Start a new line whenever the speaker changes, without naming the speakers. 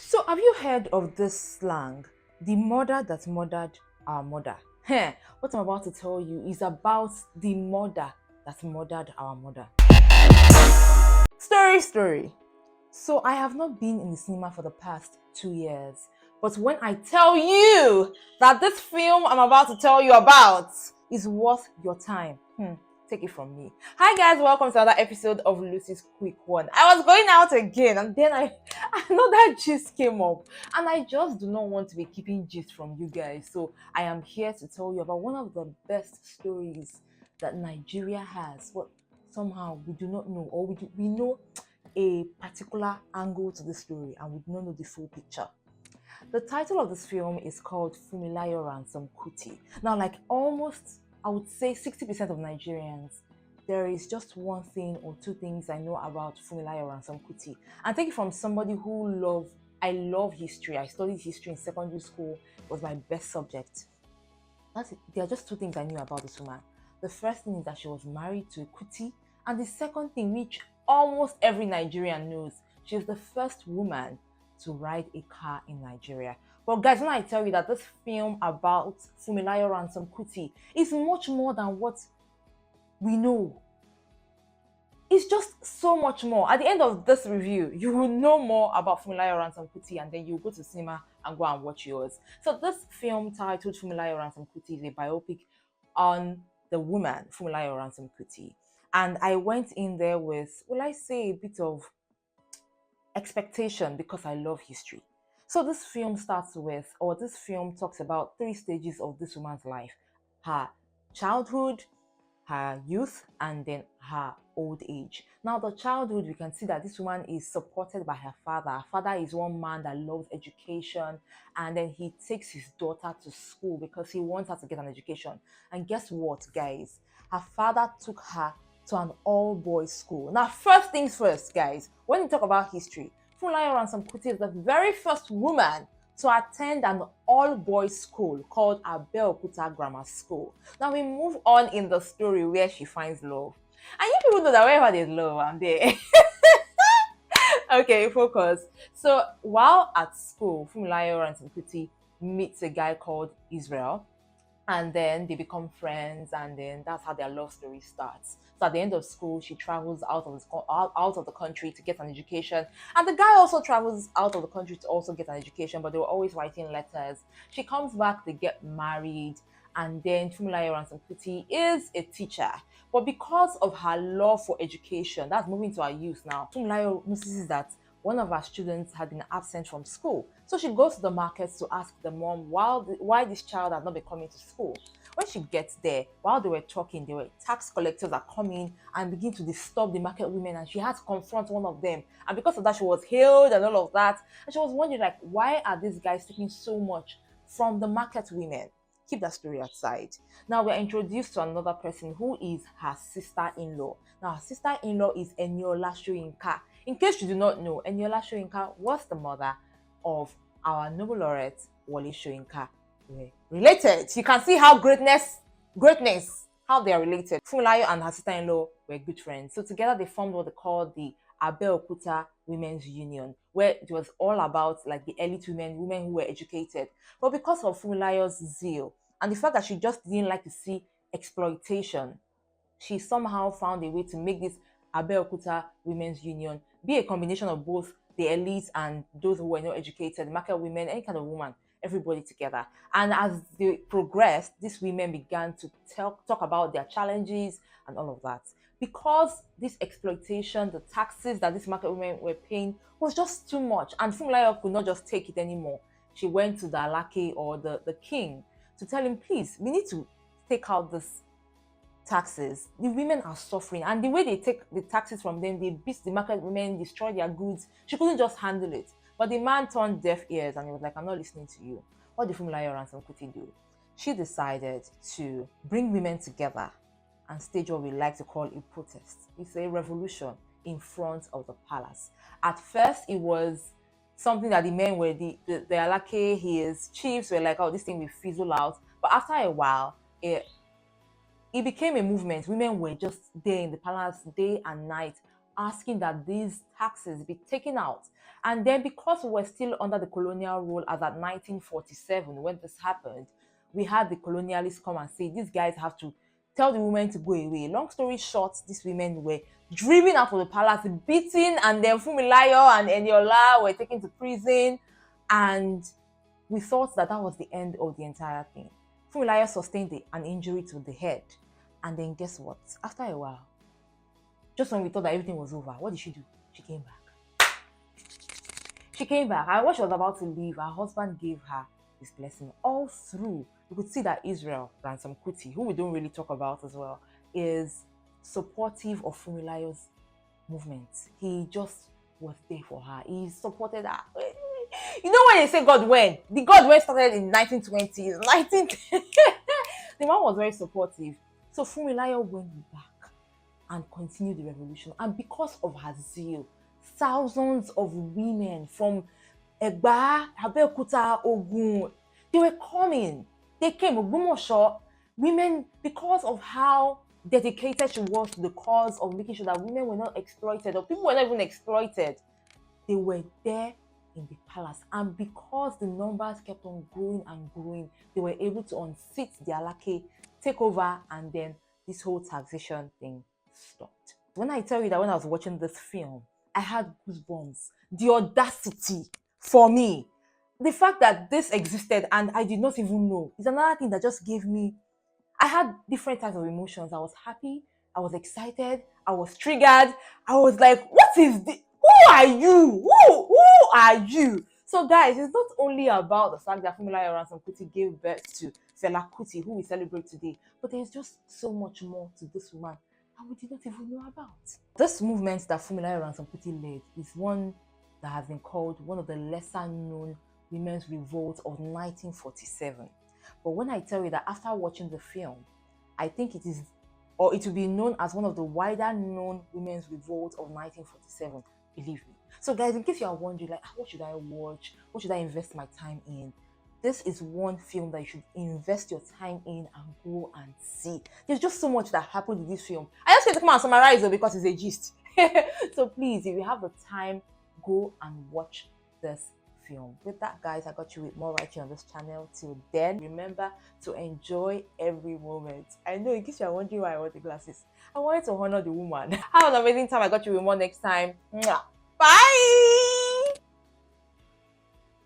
So, have you heard of this slang? The mother that murdered our mother. What I'm about to tell you is about the mother that murdered our mother. Story. So, I have not been in the cinema for the past 2 years. But when I tell you that this film I'm about to tell you about is worth your time, take it from me. Hi guys, welcome to another episode of Lucy's Quick One. I was going out again and then another gist came up, and I just do not want to be keeping gist from you guys. So I am here to tell you about one of the best stories that Nigeria has. But somehow we do not know, or we know a particular angle to the story and we do not know the full picture. The title of this film is called Funmilayo Ransome Kuti. Now, like almost, I would say 60% of Nigerians, there is just one thing or two things I know about Funmilayo Ransome Kuti. And take it from somebody I love history. I studied history in secondary school. It was my best subject. That's it. There are just two things I knew about this woman. The first thing is that she was married to a Kuti. And the second thing, which almost every Nigerian knows, she is the first woman to ride a car in Nigeria. But guys, when I tell you that this film about Funmilayo Ransome Kuti is much more than what we know. It's just so much more. At the end of this review, you will know more about Funmilayo Ransome Kuti, and then you'll go to cinema and go and watch yours. So this film titled Funmilayo Ransome Kuti is a biopic on the woman Funmilayo Ransome Kuti. And I went in there with, will I say, a bit of expectation because I love history. So this film this film talks about three stages of this woman's life: her childhood, her youth, and then her old age. Now, the childhood, we can see that this woman is supported by her father. Her father is one man that loves education, and then he takes his daughter to school because he wants her to get an education. And guess what, guys? Her father took her to an all-boys school. Now, first things first, guys, when you talk about history, Funmilayo Ransome Kuti is the very first woman to attend an all-boys school called Abeokuta Grammar School. Now we move on in the story where she finds love. And you people know that wherever there's love, I'm there. Okay, focus. So while at school, Funmilayo Ransome Kuti meets a guy called Israel, and then they become friends, and then that's how their love story starts. So at the end of school, she travels out of the country to get an education, and the guy also travels out of the country to also get an education, but they were always writing letters. She comes back, they get married, and then Funmilayo Ransome Kuti is a teacher. But because of her love for education, that's moving to her youth now, Funmilayo notices that one of her students had been absent from school. So she goes to the market to ask the mom why this child had not been coming to school. When she gets there, while they were talking, tax collectors are coming and begin to disturb the market women, and she had to confront one of them. And because of that, she was hailed and all of that. And she was wondering, like, why are these guys taking so much from the market women? Keep that story aside. Now we're introduced to another person who is her sister-in-law. Now her sister-in-law is Eniola Soyinka. In case you do not know, Eniola Soyinka was the mother of our Nobel laureate Wole Soyinka. Related. You can see how greatness, how they are related. Funmilayo and her sister-in-law were good friends. So together they formed what they call the Abeokuta Women's Union, where it was all about like the elite women who were educated. But because of Funmilayo's zeal and the fact that she just didn't like to see exploitation, she somehow found a way to make this Abeokuta Women's Union be a combination of both the elites and those who were not educated, market women, any kind of woman, everybody together. And as they progressed, these women began to talk about their challenges and all of that. Because this exploitation, the taxes that these market women were paying was just too much, and Funmilayo could not just take it anymore. She went to the Alake, or the king, to tell him, please, we need to take out this taxes. The women are suffering, and the way they take the taxes from them, they beat the market women, destroy their goods. She couldn't just handle it. But the man turned deaf ears and he was like, I'm not listening to you. What did Funmilayo Ransome Kuti do? She decided to bring women together and stage what we like to call a protest. It's a revolution in front of the palace. At first, it was something that the men were, the Alake, his chiefs were like, oh, this thing will fizzle out. But after a while, it became a movement. Women were just there in the palace day and night, asking that these taxes be taken out. And then because we were still under the colonial rule as at 1947 when this happened, we had the colonialists come and say these guys have to tell the women to go away. Long story short, these women were driven out of the palace, beaten, and then Funmilayo and Eniola were taken to prison. And we thought that that was the end of the entire thing. Funmilayo sustained an injury to the head. And then guess what? After a while, just when we thought that everything was over, what did she do? She came back. She came back. And when she was about to leave, her husband gave her his blessing. All through, you could see that Israel Ransome Kuti, who we don't really talk about as well, is supportive of Funmilayo's movement. He just was there for her. He supported her. You know when they say God when? The God when started in 1920s, the man was very supportive. So Funmilayo went back and continued the revolution. And because of her zeal, thousands of women from Egba, Abeokuta, Ogun, they were coming. They came, Ogumosho, women, because of how dedicated she was to the cause of making sure that women were not exploited, or people were not even exploited. They were there in the palace. And because the numbers kept on growing and growing, they were able to unseat the Alake, take over, and then this whole taxation thing stopped. When I tell you that when I was watching this film, I had goosebumps. The audacity for me, the fact that this existed and I did not even know, is another thing that just gave me. I had different types of emotions. I was happy, I was excited, I was triggered. I was like, what is this? Who are you? Who are you? So guys, it's not only about the fact that Funmilayo Ransome Kuti gave birth to Fela Kuti, who we celebrate today, but there's just so much more to this woman that we did not even know about. This movement that Funmilayo Ransome Kuti led is one that has been called one of the lesser known women's revolts of 1947. But when I tell you that after watching the film, I think it is, or it will be known as one of the wider known women's revolts of 1947, believe me. So guys, in case you are wondering, like, what should I watch? What should I invest my time in? This is one film that you should invest your time in and go and see. There's just so much that happened in this film. I just want to come and summarize it because it's a gist. So please, if you have the time, go and watch this film. With that, guys, I got you with more right here on this channel. Till then, remember to enjoy every moment. I know, in case you're wondering why I wore the glasses, I wanted to honor the woman. Have an amazing time. I got you with more next time. Mwah. Bye.